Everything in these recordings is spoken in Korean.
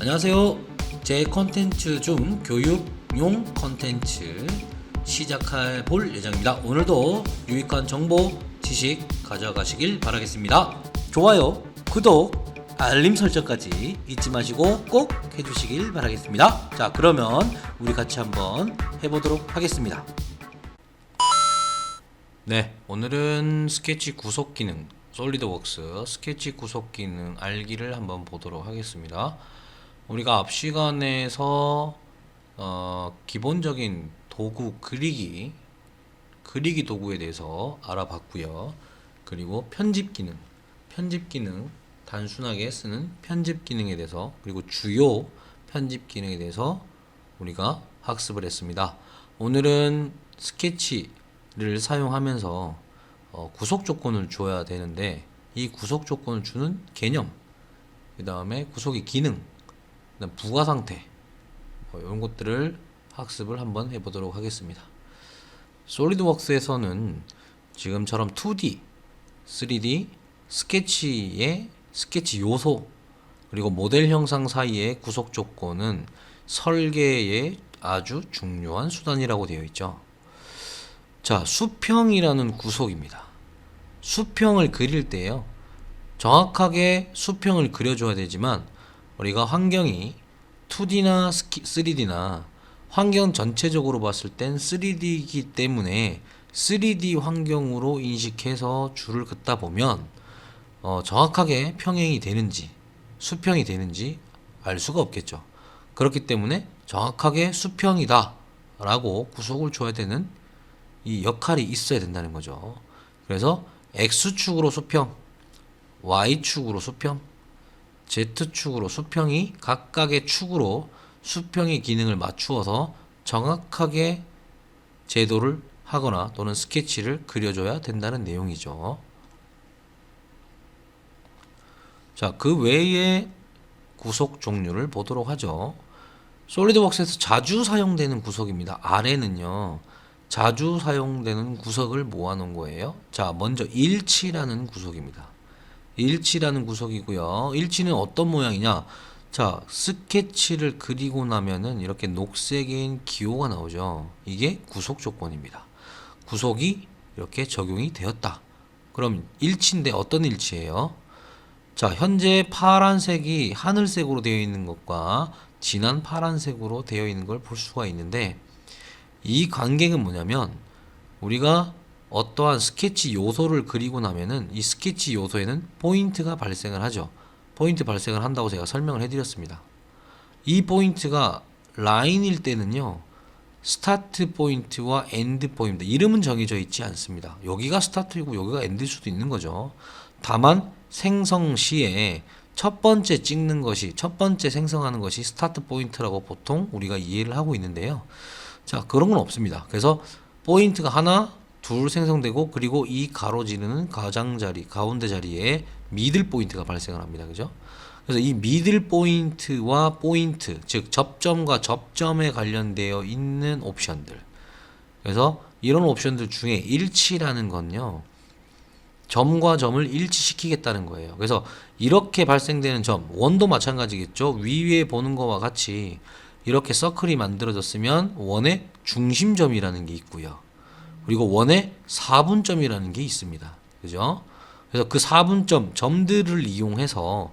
안녕하세요. 제 컨텐츠 중 교육용 컨텐츠 시작해 볼 예정입니다. 오늘도 유익한 정보, 지식 가져가시길 바라겠습니다. 좋아요, 구독, 알림 설정까지 잊지 마시고 꼭 해주시길 바라겠습니다. 자, 그러면 우리 같이 한번 해보도록 하겠습니다. 네, 오늘은 스케치 구속 기능, 솔리드웍스 스케치 구속 기능 알기를 한번 보도록 하겠습니다. 우리가 앞 시간에서 기본적인 도구 그리기 도구에 대해서 알아봤고요. 그리고 편집 기능 단순하게 쓰는 편집 기능에 대해서, 그리고 주요 편집 기능에 대해서 우리가 학습을 했습니다. 오늘은 스케치를 사용하면서 구속 조건을 줘야 되는데, 이 구속 조건을 주는 개념, 그 다음에 구속의 기능, 그다음 부가 상태, 이런 것들을 학습을 한번 해보도록 하겠습니다. 솔리드웍스에서는 지금처럼 2D, 3D, 스케치의 스케치 요소, 그리고 모델 형상 사이의 구속 조건은 설계의 아주 중요한 수단이라고 되어 있죠. 자, 수평이라는 구속입니다. 수평을 그릴 때요, 정확하게 수평을 그려줘야 되지만 우리가 환경이 2D나 3D나 환경 전체적으로 봤을 땐 3D이기 때문에 3D 환경으로 인식해서 줄을 긋다 보면 정확하게 평행이 되는지 수평이 되는지 알 수가 없겠죠. 그렇기 때문에 정확하게 수평이다 라고 구속을 줘야 되는 이 역할이 있어야 된다는 거죠. 그래서 X축으로 수평, Y축으로 수평, Z축으로 수평이 각각의 축으로 수평의 기능을 맞추어서 정확하게 제도를 하거나 또는 스케치를 그려줘야 된다는 내용이죠. 자, 그 외의 구속 종류를 보도록 하죠. 솔리드웍스에서 자주 사용되는 구속입니다. 아래는요, 자주 사용되는 구속을 모아놓은 거예요. 자, 먼저 일치라는 구속입니다. 일치라는 구속이고요. 일치는 어떤 모양이냐? 자, 스케치를 그리고 나면은 이렇게 녹색인 기호가 나오죠. 이게 구속 조건입니다. 구속이 이렇게 적용이 되었다. 그럼 일치인데 어떤 일치예요? 자, 현재 파란색이 하늘색으로 되어 있는 것과 진한 파란색으로 되어 있는 걸 볼 수가 있는데, 이 관계는 뭐냐면, 우리가 어떠한 스케치 요소를 그리고 나면은 이 스케치 요소에는 포인트가 발생을 하죠. 포인트 발생을 한다고 제가 설명을 해드렸습니다. 이 포인트가 라인일 때는요, 스타트 포인트와 엔드 포인트, 이름은 정해져 있지 않습니다. 여기가 스타트이고 여기가 엔드일 수도 있는 거죠. 다만 생성 시에 첫 번째 찍는 것이, 첫 번째 생성하는 것이 스타트 포인트라고 보통 우리가 이해를 하고 있는데요. 자, 그런 건 없습니다. 그래서 포인트가 하나, 둘 생성되고, 그리고 이 가로지르는 가장자리, 가운데 자리에 미들 포인트가 발생을 합니다. 그죠? 그래서 이 미들 포인트와 포인트, 즉 접점과 접점에 관련되어 있는 옵션들, 그래서 이런 옵션들 중에 일치라는 건요, 점과 점을 일치시키겠다는 거예요. 그래서 이렇게 발생되는 점, 원도 마찬가지겠죠. 위에 보는 거와 같이 이렇게 서클이 만들어졌으면 원의 중심점이라는 게 있고요, 그리고 원의 4분점이라는 게 있습니다. 그죠? 그래서 그 4분점, 점들을 이용해서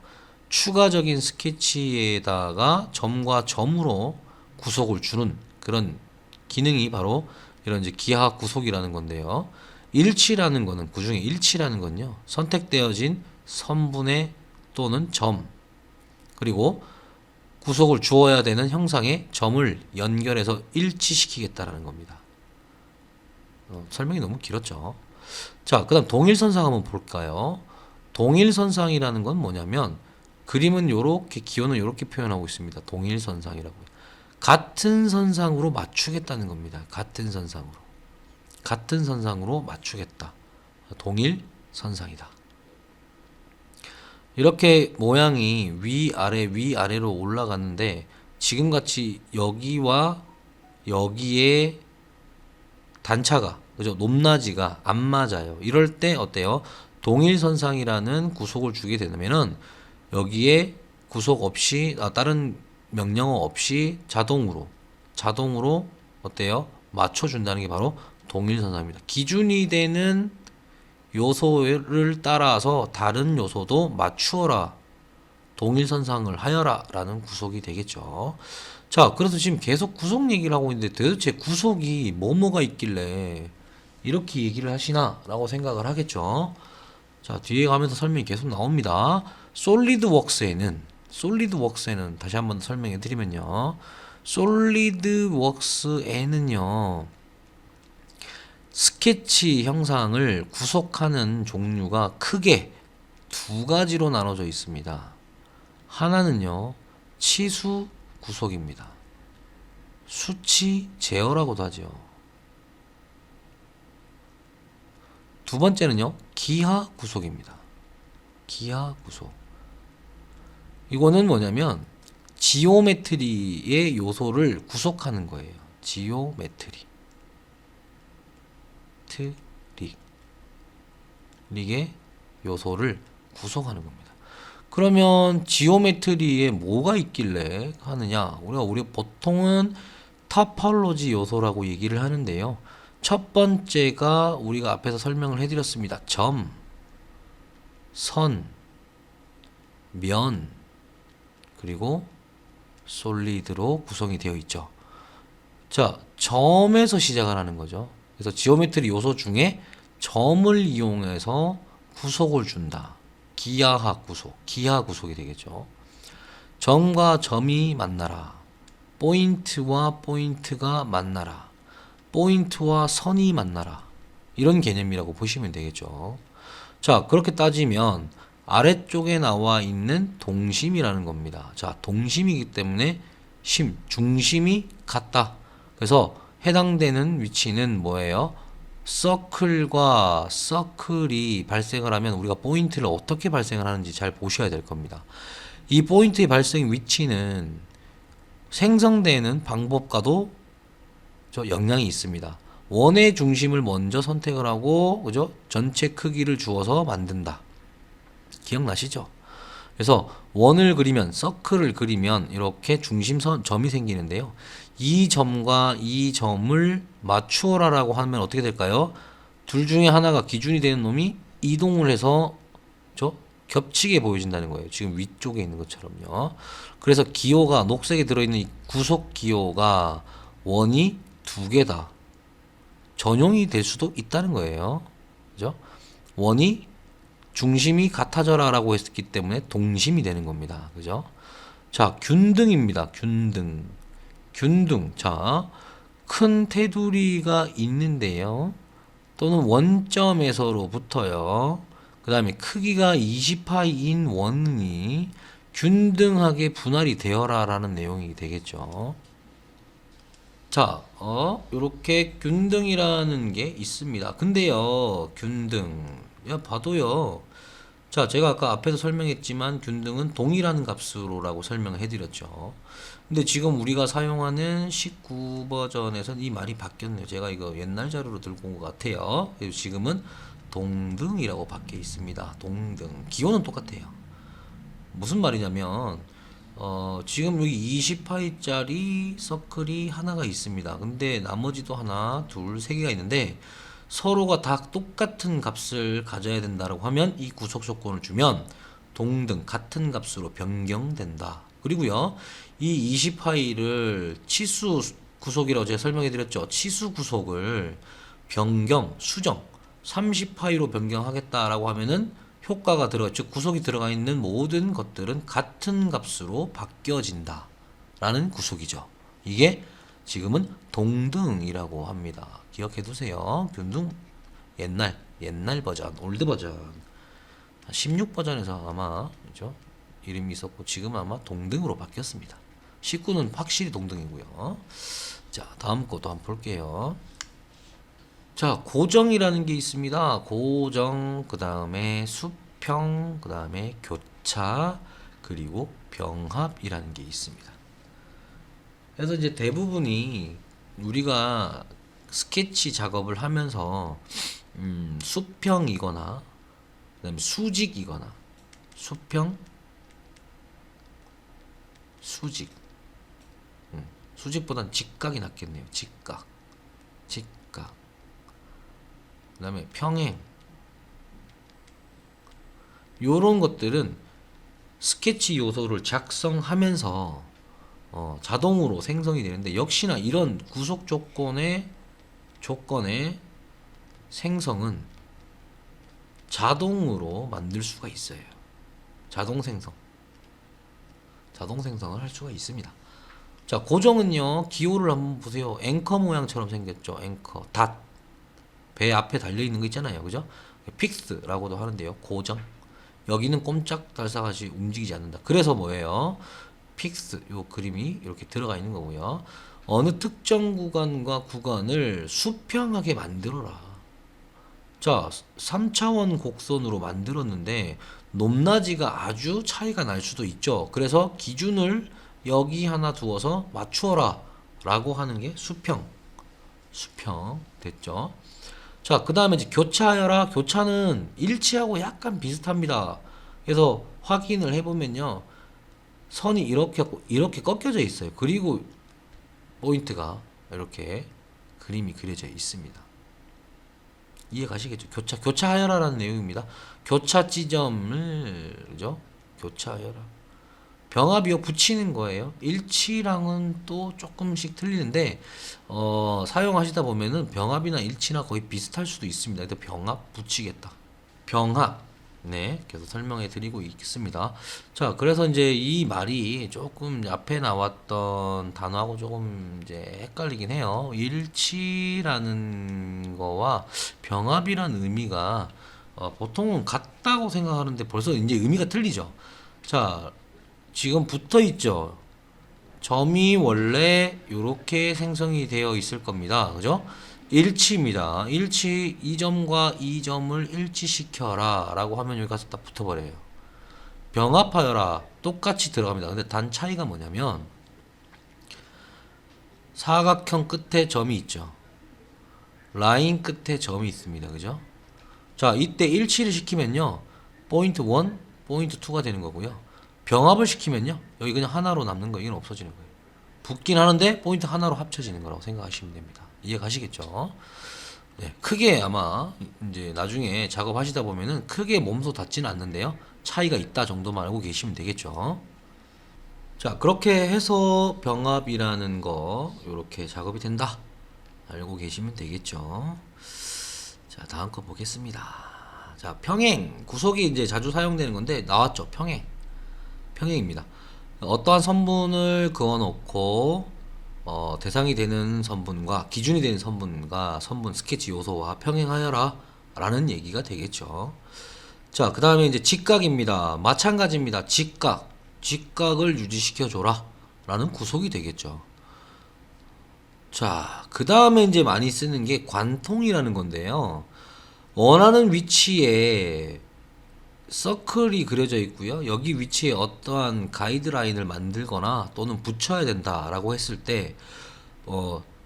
추가적인 스케치에다가 점과 점으로 구속을 주는 그런 기능이 바로 이런 이제 기하 구속이라는 건데요. 일치라는 거는, 그 중에 일치라는 건요, 선택되어진 선분의 또는 점, 그리고 구속을 주어야 되는 형상의 점을 연결해서 일치시키겠다라는 겁니다. 설명이 너무 길었죠. 자, 그 다음 동일선상 한번 볼까요? 동일선상이라는 건 뭐냐면, 그림은 요렇게, 기호는 요렇게 표현하고 있습니다. 동일선상이라고요. 같은 선상으로 맞추겠다는 겁니다. 같은 선상으로 맞추겠다. 동일선상이다. 이렇게 모양이 위아래로 올라가는데, 지금같이 여기와 여기에 단차가, 그죠? 높낮이가 안 맞아요. 이럴 때 어때요? 동일선상이라는 구속을 주게 되면은 여기에 구속 없이 다른 명령어 없이 자동으로 어때요? 맞춰준다는 게 바로 동일선상입니다. 기준이 되는 요소를 따라서 다른 요소도 맞추어라, 동일선상을 하여라 라는 구속이 되겠죠. 자, 그래서 지금 계속 구속 얘기를 하고 있는데 도대체 구속이 뭐뭐가 있길래 이렇게 얘기를 하시나 라고 생각을 하겠죠. 자, 뒤에 가면서 설명이 계속 나옵니다. 솔리드웍스에는 다시 한번 설명해 드리면요, 솔리드웍스에는요 스케치 형상을 구속하는 종류가 크게 두 가지로 나눠져 있습니다. 하나는요 치수 구속입니다. 수치 제어라고도 하죠. 두 번째는요 기하 구속입니다. 기하 구속. 이거는 뭐냐면 지오메트리의 요소를 구속하는 거예요. 릭의 요소를 구속하는 겁니다. 그러면 지오메트리에 뭐가 있길래 하느냐? 우리가 보통은 토폴로지 요소라고 얘기를 하는데요. 첫 번째가 우리가 앞에서 설명을 해드렸습니다. 점, 선, 면, 그리고 솔리드로 구성이 되어 있죠. 자, 점에서 시작을 하는 거죠. 그래서 지오메트리 요소 중에 점을 이용해서 구속을 준다. 기하 구속이 되겠죠. 점과 점이 만나라. 포인트와 포인트가 만나라. 포인트와 선이 만나라. 이런 개념이라고 보시면 되겠죠. 자, 그렇게 따지면 아래쪽에 나와 있는 동심이라는 겁니다. 자, 동심이기 때문에 중심이 같다. 그래서 해당되는 위치는 뭐예요? 서클과 서클이 발생을 하면 우리가 포인트를 어떻게 발생을 하는지 잘 보셔야 될 겁니다. 이 포인트의 발생 위치는 생성되는 방법과도 영향이 있습니다. 원의 중심을 먼저 선택을 하고, 그죠? 전체 크기를 주어서 만든다. 기억나시죠? 그래서 원을 그리면, 서클을 그리면 이렇게 점이 생기는데요. 이 점과 이 점을 맞추어라라고 하면 어떻게 될까요? 둘 중에 하나가 기준이 되는 놈이 이동을 해서 겹치게 보여진다는 거예요. 지금 위쪽에 있는 것처럼요. 그래서 기호가 녹색에 들어있는 이 구속 기호가 원이 두 개다. 전용이 될 수도 있다는 거예요. 그죠? 원이 중심이 같아져라라고 했기 때문에 동심이 되는 겁니다. 그죠? 자, 균등입니다. 균등. 자, 큰 테두리가 있는데요. 또는 원점에서로부터요. 그 다음에 크기가 20파이인 원이 균등하게 분할이 되어라 라는 내용이 되겠죠. 자, 요렇게 균등이라는 게 있습니다. 근데요, 봐도요. 자, 제가 아까 앞에서 설명했지만 균등은 동일한 값으로라고 설명을 해드렸죠. 근데 지금 우리가 사용하는 19버전에서는 이 말이 바뀌었네요. 제가 이거 옛날 자료로 들고 온 것 같아요. 그래서 지금은 동등이라고 밖에 있습니다. 동등. 기호는 똑같아요. 무슨 말이냐면 지금 여기 20파이짜리 서클이 하나가 있습니다. 근데 나머지도 하나, 둘, 세 개가 있는데 서로가 다 똑같은 값을 가져야 된다라고 하면 이 구속 조건을 주면 동등, 같은 값으로 변경된다. 그리고요, 이 20파이를 치수 구속이라고 제가 설명해 드렸죠. 치수 구속을 수정 30파이로 변경하겠다라고 하면은 효과가 즉 구속이 들어가 있는 모든 것들은 같은 값으로 바뀌어진다 라는 구속이죠. 이게 지금은 동등이라고 합니다. 기억해 두세요. 균등 옛날 버전, 올드 버전 16버전에서 아마 그죠? 이름이 있었고 지금 아마 동등으로 바뀌었습니다. 19는 확실히 동등이고요. 자, 다음 것도 한번 볼게요. 자, 고정이라는 게 있습니다. 고정, 그 다음에 수평, 그 다음에 교차, 그리고 병합이라는 게 있습니다. 그래서 이제 대부분이 우리가 스케치 작업을 하면서 수평이거나, 그 다음에 수직이거나, 수평, 수직. 수직보단 직각이 낫겠네요. 직각. 직각. 그 다음에 평행. 요런 것들은 스케치 요소를 작성하면서 자동으로 생성이 되는데, 역시나 이런 구속 조건의 생성은 자동으로 만들 수가 있어요. 자동 생성을 할 수가 있습니다. 자, 고정은요, 기호를 한번 보세요. 앵커 모양처럼 생겼죠. 앵커, 닷. 배 앞에 달려있는 거 있잖아요. 그죠? 픽스라고도 하는데요. 고정. 여기는 꼼짝달싹하지 움직이지 않는다. 그래서 뭐예요? 픽스, 요 그림이 이렇게 들어가 있는 거고요. 어느 특정 구간과 구간을 수평하게 만들어라. 자, 3차원 곡선으로 만들었는데 높낮이가 아주 차이가 날 수도 있죠. 그래서 기준을 여기 하나 두어서 맞추어라 라고 하는 게 수평 됐죠. 자, 그 다음에 이제 교차하여라. 교차는 일치하고 약간 비슷합니다. 그래서 확인을 해보면요, 선이 이렇게 꺾여져 있어요. 그리고 포인트가 이렇게 그림이 그려져 있습니다. 이해 가시겠죠? 교차하여라라는 내용입니다. 교차 지점을, 그죠? 교차하여라. 병합이요, 붙이는 거예요. 일치랑은 또 조금씩 틀리는데, 사용하시다 보면은 병합이나 일치나 거의 비슷할 수도 있습니다. 근데 병합 붙이겠다. 병합. 네, 계속 설명해 드리고 있습니다. 자, 그래서 이제 이 말이 조금 앞에 나왔던 단어하고 조금 이제 헷갈리긴 해요. 일치라는 거와 병합이라는 의미가 보통은 같다고 생각하는데 벌써 이제 의미가 틀리죠. 자, 지금 붙어 있죠. 점이 원래 이렇게 생성이 되어 있을 겁니다. 그죠? 일치입니다. 일치, 이 점과 이 점을 일치시켜라 라고 하면 여기 가서 딱 붙어버려요. 병합하여라, 똑같이 들어갑니다. 근데 단 차이가 뭐냐면 사각형 끝에 점이 있죠. 라인 끝에 점이 있습니다. 그죠? 자, 이때 일치를 시키면요, 포인트 1, 포인트 2가 되는 거고요. 병합을 시키면요, 여기 그냥 하나로 남는 거, 이건 없어지는 거예요. 붙긴 하는데 포인트 하나로 합쳐지는 거라고 생각하시면 됩니다. 이해 가시겠죠? 네, 크게 아마 이제 나중에 작업하시다 보면은 크게 몸소 닿지는 않는데요, 차이가 있다 정도만 알고 계시면 되겠죠. 자, 그렇게 해서 병합이라는 거 이렇게 작업이 된다 알고 계시면 되겠죠. 자, 다음 거 보겠습니다. 자, 평행, 구속이 이제 자주 사용되는 건데 나왔죠. 평행입니다. 어떠한 선분을 그어놓고 대상이 되는 선분과 기준이 되는 선분과 선분 스케치 요소와 평행하여라 라는 얘기가 되겠죠. 자, 그 다음에 이제 직각입니다. 마찬가지입니다. 직각을 유지시켜 줘라 라는 구속이 되겠죠. 자, 그 다음에 이제 많이 쓰는 게 관통이라는 건데요, 원하는 위치에 서클이 그려져 있고요, 여기 위치에 어떠한 가이드라인을 만들거나 또는 붙여야 된다라고 했을 때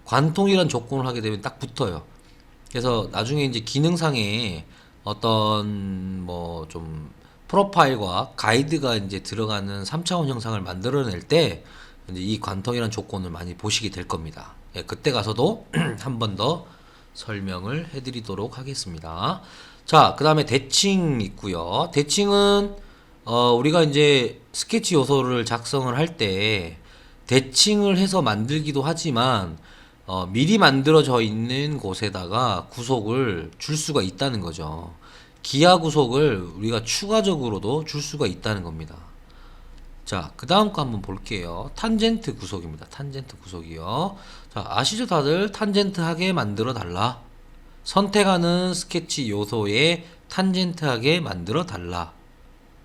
관통이란 조건을 하게 되면 딱 붙어요. 그래서 나중에 이제 기능상에 어떤 뭐 좀 프로파일과 가이드가 이제 들어가는 3차원 형상을 만들어낼 때 이제 이 관통이란 조건을 많이 보시게 될 겁니다. 예, 그때 가서도 한 번 더 설명을 해드리도록 하겠습니다. 자, 그 다음에 대칭 있고요. 대칭은 우리가 이제 스케치 요소를 작성을 할 때 대칭을 해서 만들기도 하지만 미리 만들어져 있는 곳에다가 구속을 줄 수가 있다는 거죠. 기하 구속을 우리가 추가적으로도 줄 수가 있다는 겁니다. 자, 그 다음 거 한번 볼게요. 탄젠트 구속입니다. 탄젠트 구속이요. 자, 아시죠 다들? 탄젠트하게 만들어 달라. 선택하는 스케치 요소에 탄젠트하게 만들어 달라.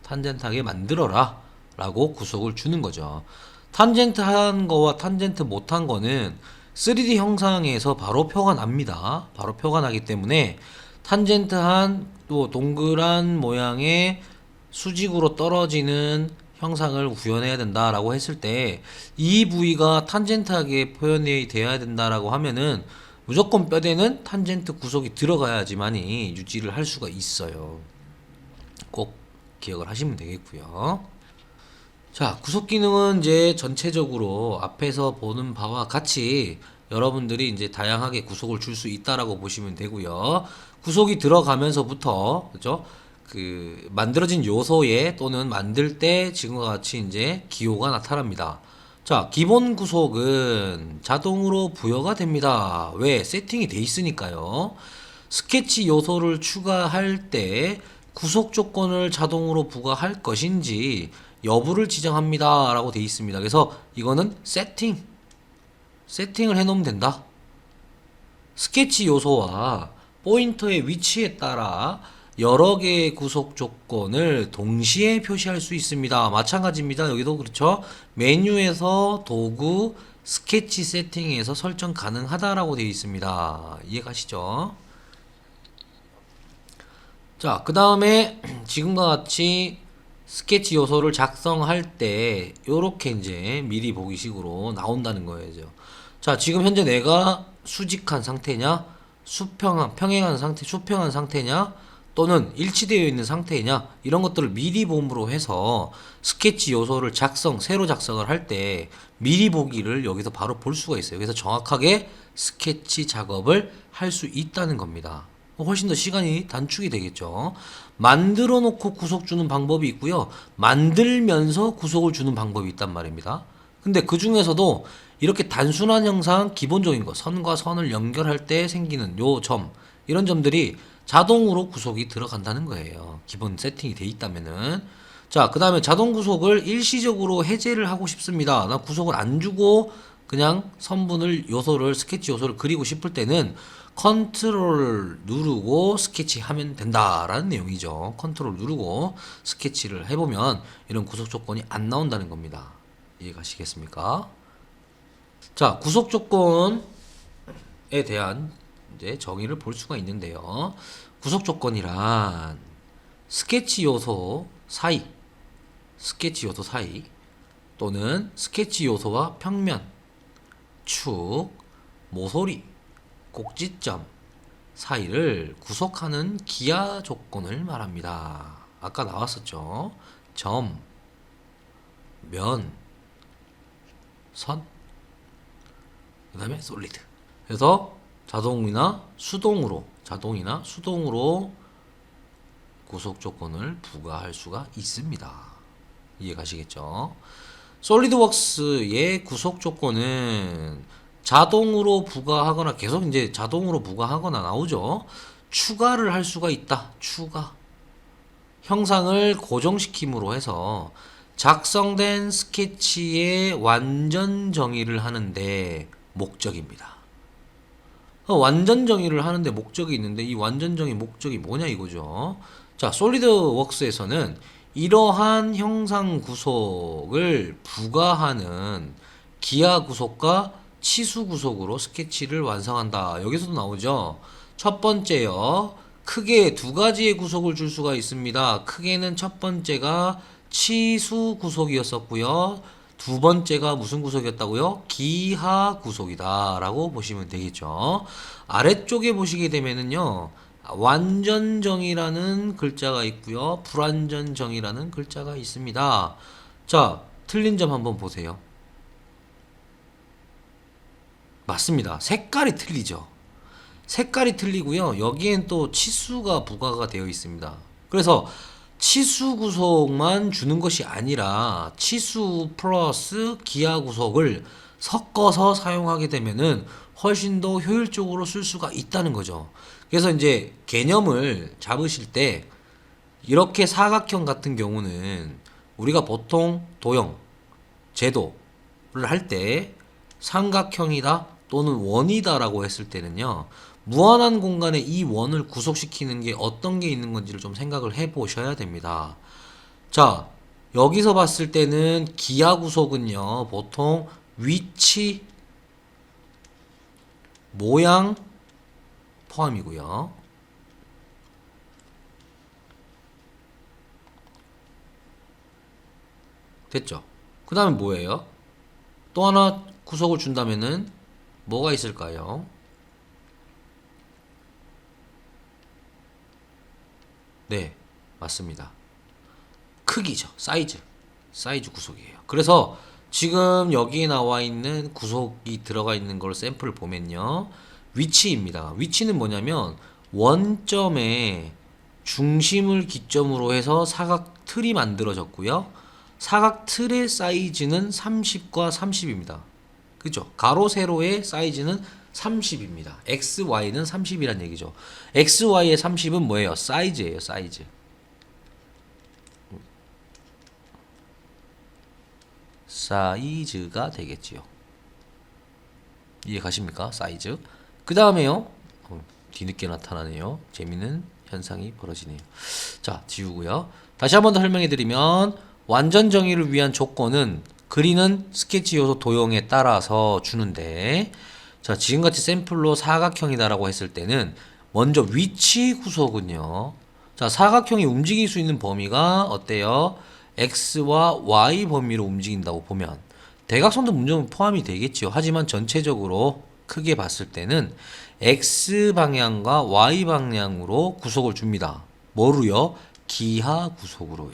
탄젠트하게 만들어라 라고 구속을 주는 거죠. 탄젠트 한 거와 탄젠트 못한 거는 3D 형상에서 바로 표가 납니다. 바로 표가 나기 때문에 탄젠트한 또 동그란 모양의 수직으로 떨어지는 형상을 구현해야 된다라고 했을 때 이 부위가 탄젠트하게 표현이 되어야 된다라고 하면은 무조건 뼈대는 탄젠트 구속이 들어가야지만이 유지를 할 수가 있어요. 꼭 기억을 하시면 되겠고요. 자, 구속 기능은 이제 전체적으로 앞에서 보는 바와 같이 여러분들이 이제 다양하게 구속을 줄 수 있다라고 보시면 되고요. 구속이 들어가면서부터, 그죠? 그, 만들어진 요소에 또는 만들 때 지금과 같이 이제 기호가 나타납니다. 자, 기본 구속은 자동으로 부여가 됩니다. 왜? 세팅이 돼 있으니까요. 스케치 요소를 추가할 때 구속 조건을 자동으로 부과할 것인지 여부를 지정합니다 라고 되어 있습니다. 그래서 이거는 세팅을 해 놓으면 된다. 스케치 요소와 포인터의 위치에 따라 여러 개의 구속 조건을 동시에 표시할 수 있습니다. 마찬가지입니다. 여기도 그렇죠. 메뉴에서 도구 스케치 세팅에서 설정 가능하다라고 되어 있습니다. 이해가시죠? 자, 그 다음에 지금과 같이 스케치 요소를 작성할 때 요렇게 이제 미리 보기식으로 나온다는 거예요. 자, 지금 현재 내가 수직한 상태냐, 수평한 상태냐, 또는 일치되어 있는 상태냐, 이런 것들을 미리 봄으로 해서 스케치 요소를 새로 작성을 할 때 미리 보기를 여기서 바로 볼 수가 있어요. 그래서 정확하게 스케치 작업을 할 수 있다는 겁니다. 훨씬 더 시간이 단축이 되겠죠. 만들어 놓고 구속 주는 방법이 있고요. 만들면서 구속을 주는 방법이 있단 말입니다. 근데 그 중에서도 이렇게 단순한 형상, 기본적인 거, 선과 선을 연결할 때 생기는 요 점, 이런 점들이 자동으로 구속이 들어간다는 거예요. 기본 세팅이 돼 있다면은. 자, 그 다음에 자동 구속을 일시적으로 해제를 하고 싶습니다. 나 구속을 안 주고 그냥 스케치 요소를 그리고 싶을 때는 컨트롤 누르고 스케치하면 된다라는 내용이죠. 컨트롤 누르고 스케치를 해보면 이런 구속 조건이 안 나온다는 겁니다. 이해가시겠습니까? 자, 구속 조건에 대한 이제 정의를 볼 수가 있는데요. 구속 조건이란 스케치 요소 사이 또는 스케치 요소와 평면, 축, 모서리, 꼭지점 사이를 구속하는 기하 조건을 말합니다. 아까 나왔었죠. 점, 면, 선, 그 다음에 솔리드. 그래서 자동이나 수동으로 구속 조건을 부과할 수가 있습니다. 이해가시겠죠? 솔리드웍스의 구속 조건은 자동으로 부과하거나 계속 이제 자동으로 부과하거나 나오죠. 추가를 할 수가 있다. 추가. 형상을 고정시킴으로 해서 작성된 스케치의 완전 정의를 하는데 목적입니다. 완전 정의를 하는데 목적이 있는데 이 완전 정의 목적이 뭐냐 이거죠. 자, 솔리드웍스에서는 이러한 형상 구속을 부과하는 기하 구속과 치수 구속으로 스케치를 완성한다. 여기서도 나오죠. 첫 번째요. 크게 두 가지의 구속을 줄 수가 있습니다. 크게는 첫 번째가 치수 구속이었었고요. 두 번째가 무슨 구속이었다고요? 기하 구속이다 라고 보시면 되겠죠. 아래쪽에 보시게 되면은요, 완전정의라는 글자가 있고요, 불완전정의라는 글자가 있습니다. 자, 틀린 점 한번 보세요. 맞습니다. 색깔이 틀리죠. 색깔이 틀리고요. 여기엔 또 치수가 부과가 되어 있습니다. 그래서 치수 구속만 주는 것이 아니라 치수 플러스 기하 구속을 섞어서 사용하게 되면은 훨씬 더 효율적으로 쓸 수가 있다는 거죠. 그래서 이제 개념을 잡으실 때 이렇게 사각형 같은 경우는 우리가 보통 도형, 제도를 할 때 삼각형이다 또는 원이다라고 했을 때는요, 무한한 공간에 이 원을 구속시키는 게 어떤 게 있는 건지를 좀 생각을 해 보셔야 됩니다. 자, 여기서 봤을 때는 기하 구속은요, 보통 위치, 모양 포함이고요. 됐죠? 그 다음에 뭐예요? 또 하나 구속을 준다면은 뭐가 있을까요? 네, 맞습니다. 크기죠. 사이즈. 사이즈 구속이에요. 그래서 지금 여기에 나와 있는 구속이 들어가 있는 걸 샘플을 보면요. 위치입니다. 위치는 뭐냐면 원점의 중심을 기점으로 해서 사각 틀이 만들어졌고요. 사각 틀의 사이즈는 30과 30입니다. 그죠? 가로 세로의 사이즈는 30입니다. XY는 30이란 얘기죠. XY의 30은 뭐예요? 사이즈예요, 사이즈. 사이즈가 되겠지요. 이해 가십니까? 사이즈. 그 다음에요. 뒤늦게 나타나네요. 재밌는 현상이 벌어지네요. 자, 지우고요. 다시 한 번 더 설명해 드리면 완전 정의를 위한 조건은 그리는 스케치 요소 도형에 따라서 주는데, 자, 지금같이 샘플로 사각형이다라고 했을 때는 먼저 위치 구속은요. 자, 사각형이 움직일 수 있는 범위가 어때요? X와 Y 범위로 움직인다고 보면 대각선도 문제는 포함이 되겠지요. 하지만 전체적으로 크게 봤을 때는 X 방향과 Y 방향으로 구속을 줍니다. 뭐로요? 기하 구속으로요.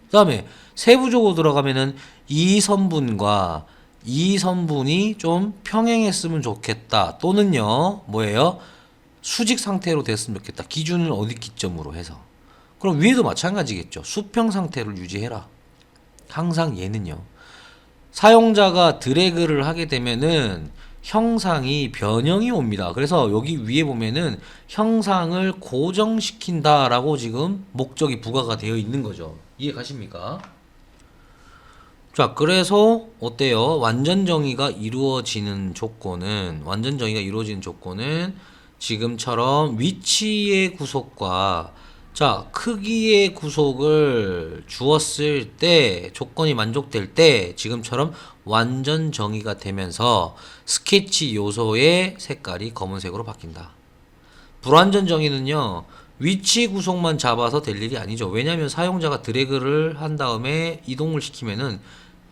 그 다음에 세부적으로 들어가면은 이 선분과 이 선분이 좀 평행했으면 좋겠다. 또는요, 뭐예요? 수직 상태로 됐으면 좋겠다. 기준은 어디 기점으로 해서. 그럼 위에도 마찬가지겠죠. 수평 상태를 유지해라. 항상 얘는요. 사용자가 드래그를 하게 되면은 형상이 변형이 옵니다. 그래서 여기 위에 보면은 형상을 고정시킨다라고 지금 목적이 부과가 되어 있는 거죠. 이해 가십니까? 자, 그래서 어때요? 완전 정의가 이루어지는 조건은 지금처럼 위치의 구속과 자, 크기의 구속을 주었을 때 조건이 만족될 때 지금처럼 완전 정의가 되면서 스케치 요소의 색깔이 검은색으로 바뀐다. 불완전 정의는요. 위치 구속만 잡아서 될 일이 아니죠. 왜냐하면 사용자가 드래그를 한 다음에 이동을 시키면은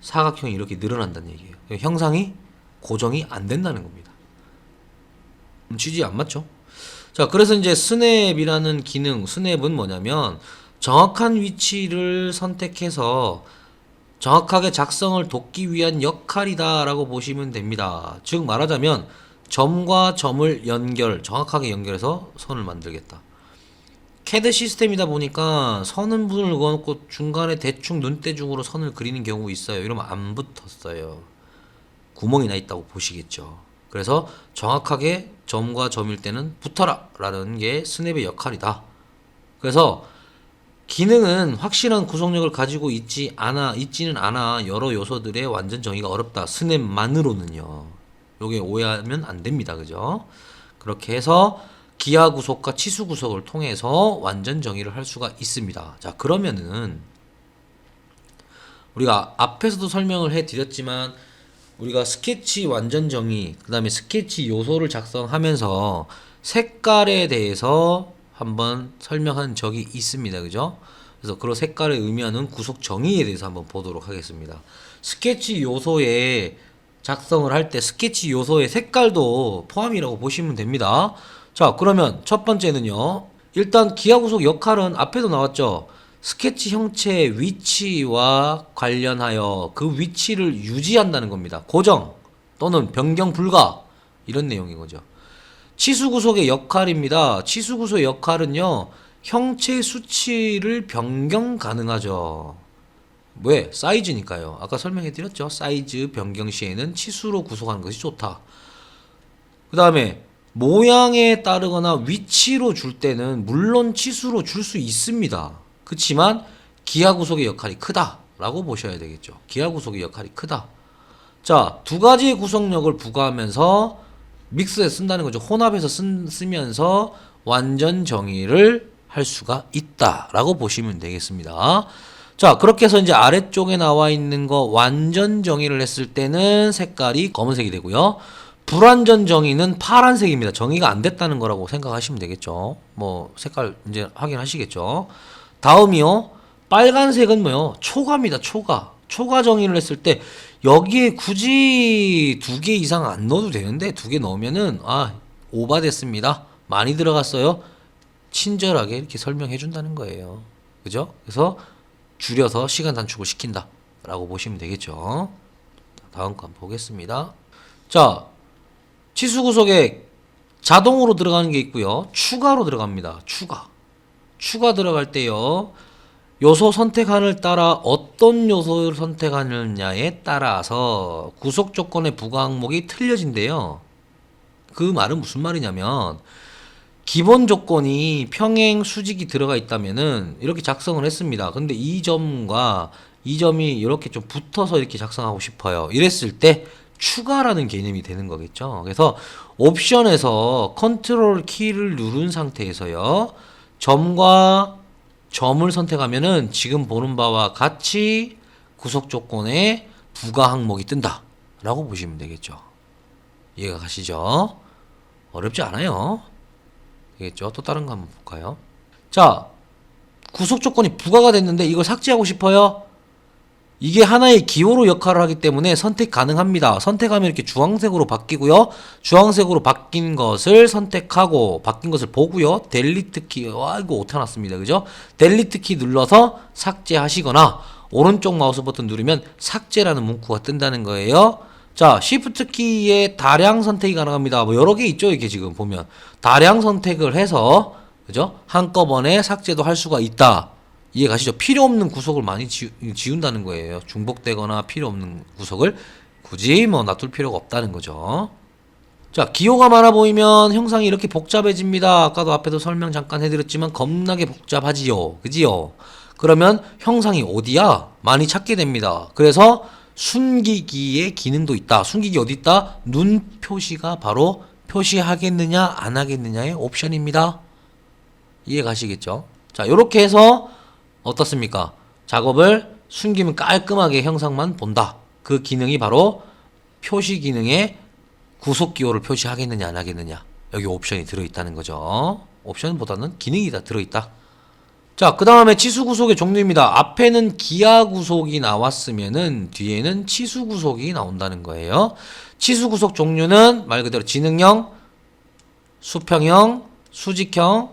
사각형이 이렇게 늘어난다는 얘기예요. 형상이 고정이 안 된다는 겁니다. 취지 안 맞죠? 자, 그래서 이제 스냅이라는 기능, 스냅은 뭐냐면 정확한 위치를 선택해서 정확하게 작성을 돕기 위한 역할이다라고 보시면 됩니다. 즉 말하자면 점과 점을 정확하게 연결해서 선을 만들겠다. CAD 시스템이다 보니까 선은 분을 그어놓고 중간에 대충 눈대중으로 선을 그리는 경우 있어요. 이러면 안 붙었어요. 구멍이 나 있다고 보시겠죠. 그래서 정확하게 점과 점일 때는 붙어라 라는 게 스냅의 역할이다. 그래서 기능은 확실한 구속력을 가지고 있지는 않아 여러 요소들의 완전 정의가 어렵다. 스냅만으로는요. 요게 오해하면 안 됩니다. 그죠? 그렇게 해서 기하 구속과 치수 구속을 통해서 완전 정의를 할 수가 있습니다. 자, 그러면은 우리가 앞에서도 설명을 해 드렸지만 우리가 스케치 완전 정의, 그 다음에 스케치 요소를 작성하면서 색깔에 대해서 한번 설명한 적이 있습니다. 그죠? 그래서 그런 색깔을 의미하는 구속 정의에 대해서 한번 보도록 하겠습니다. 스케치 요소에 작성을 할 때 스케치 요소의 색깔도 포함이라고 보시면 됩니다. 자, 그러면 첫 번째는요. 일단 기하 구속 역할은 앞에도 나왔죠. 스케치 형체의 위치와 관련하여 그 위치를 유지한다는 겁니다. 고정 또는 변경 불가 이런 내용인 거죠. 치수 구속의 역할입니다. 치수 구속의 역할은요. 형체 수치를 변경 가능하죠. 왜? 사이즈니까요. 아까 설명해 드렸죠. 사이즈 변경 시에는 치수로 구속하는 것이 좋다. 그 다음에 모양에 따르거나 위치로 줄 때는 물론 치수로 줄 수 있습니다. 그렇지만 기하 구속의 역할이 크다라고 보셔야 되겠죠. 기하 구속의 역할이 크다. 자, 두 가지의 구속력을 부과하면서 믹스에 쓴다는 거죠. 혼합해서 쓰면서 완전 정의를 할 수가 있다라고 보시면 되겠습니다. 자, 그렇게 해서 이제 아래쪽에 나와 있는 거 완전 정의를 했을 때는 색깔이 검은색이 되고요. 불완전 정의는 파란색입니다. 정의가 안 됐다는 거라고 생각하시면 되겠죠. 뭐 색깔 이제 확인하시겠죠. 다음이요. 빨간색은 뭐요? 초가입니다. 초가. 초가 정의를 했을 때 여기에 굳이 2개 이상 안 넣어도 되는데 2개 넣으면은 오바됐습니다. 많이 들어갔어요. 친절하게 이렇게 설명해 준다는 거예요. 그죠? 그래서 줄여서 시간 단축을 시킨다. 라고 보시면 되겠죠. 다음 거 한번 보겠습니다. 자, 치수 구속에 자동으로 들어가는 게 있고요. 추가로 들어갑니다. 추가 들어갈 때요. 요소 선택안을 따라 어떤 요소를 선택하느냐에 따라서 구속 조건의 부가 항목이 틀려진대요. 그 말은 무슨 말이냐면 기본 조건이 평행 수직이 들어가 있다면은 이렇게 작성을 했습니다. 근데 이 점과 이 점이 이렇게 좀 붙어서 이렇게 작성하고 싶어요. 이랬을 때 추가라는 개념이 되는 거겠죠. 그래서 옵션에서 컨트롤 키를 누른 상태에서요. 점과 점을 선택하면은 지금 보는 바와 같이 구속 조건에 부가 항목이 뜬다 라고 보시면 되겠죠. 이해가 가시죠? 어렵지 않아요. 되겠죠? 또 다른 거 한번 볼까요? 자, 구속 조건이 부가가 됐는데 이걸 삭제하고 싶어요? 이게 하나의 기호로 역할을 하기 때문에 선택 가능합니다. 선택하면 이렇게 주황색으로 바뀌고요. 주황색으로 바뀐 것을 선택하고 바뀐 것을 보고요. 델리트 키, 와 이거 오타 났습니다. 그죠? 델리트 키 눌러서 삭제하시거나 오른쪽 마우스 버튼 누르면 삭제라는 문구가 뜬다는 거예요. 자, Shift 키의 다량 선택이 가능합니다. 뭐 여러 개 있죠. 이게 지금 보면 다량 선택을 해서 그죠? 한꺼번에 삭제도 할 수가 있다. 이해 가시죠? 필요 없는 구속을 많이 지운다는 거예요. 중복되거나 필요 없는 구속을 굳이 뭐 놔둘 필요가 없다는 거죠. 자, 기호가 많아 보이면 형상이 이렇게 복잡해집니다. 아까도 앞에도 설명 잠깐 해드렸지만 겁나게 복잡하지요. 그지요? 그러면 형상이 어디야? 많이 찾게 됩니다. 그래서 숨기기의 기능도 있다. 숨기기 어디 있다? 눈 표시가 바로 표시하겠느냐 안 하겠느냐의 옵션입니다. 이해 가시겠죠? 자, 요렇게 해서 어떻습니까? 작업을 숨기면 깔끔하게 형상만 본다. 그 기능이 바로 표시 기능에 구속 기호를 표시하겠느냐 안 하겠느냐. 여기 옵션이 들어있다는 거죠. 옵션보다는 기능이 다 들어있다. 자, 그 다음에 치수 구속의 종류입니다. 앞에는 기하 구속이 나왔으면은 뒤에는 치수 구속이 나온다는 거예요. 치수 구속 종류는 말 그대로 지능형, 수평형, 수직형,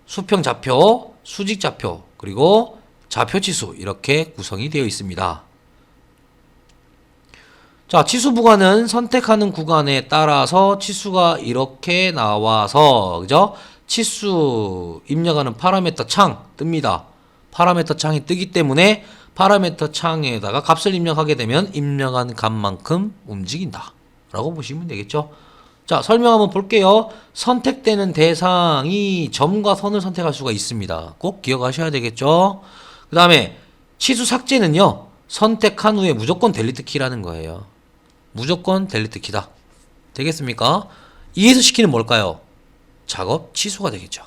수평 좌표, 수직 좌표, 그리고 좌표 치수 이렇게 구성이 되어 있습니다. 자, 치수 부가는 선택하는 구간에 따라서 치수가 이렇게 나와서 그죠? 치수 입력하는 파라미터 창 뜹니다. 파라미터 창이 뜨기 때문에 파라미터 창에다가 값을 입력하게 되면 입력한 값만큼 움직인다 라고 보시면 되겠죠. 자, 설명 한번 볼게요. 선택되는 대상이 점과 선을 선택할 수가 있습니다. 꼭 기억하셔야 되겠죠. 그 다음에 치수 삭제는요, 선택한 후에 무조건 델리트 키라는 거예요. 무조건 델리트 키다. 되겠습니까? 이에서 시키는 뭘까요? 작업 취소가 되겠죠.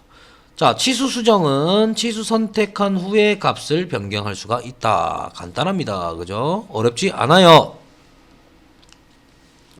자, 치수 수정은 치수 선택한 후에 값을 변경할 수가 있다. 간단합니다. 그죠? 어렵지 않아요.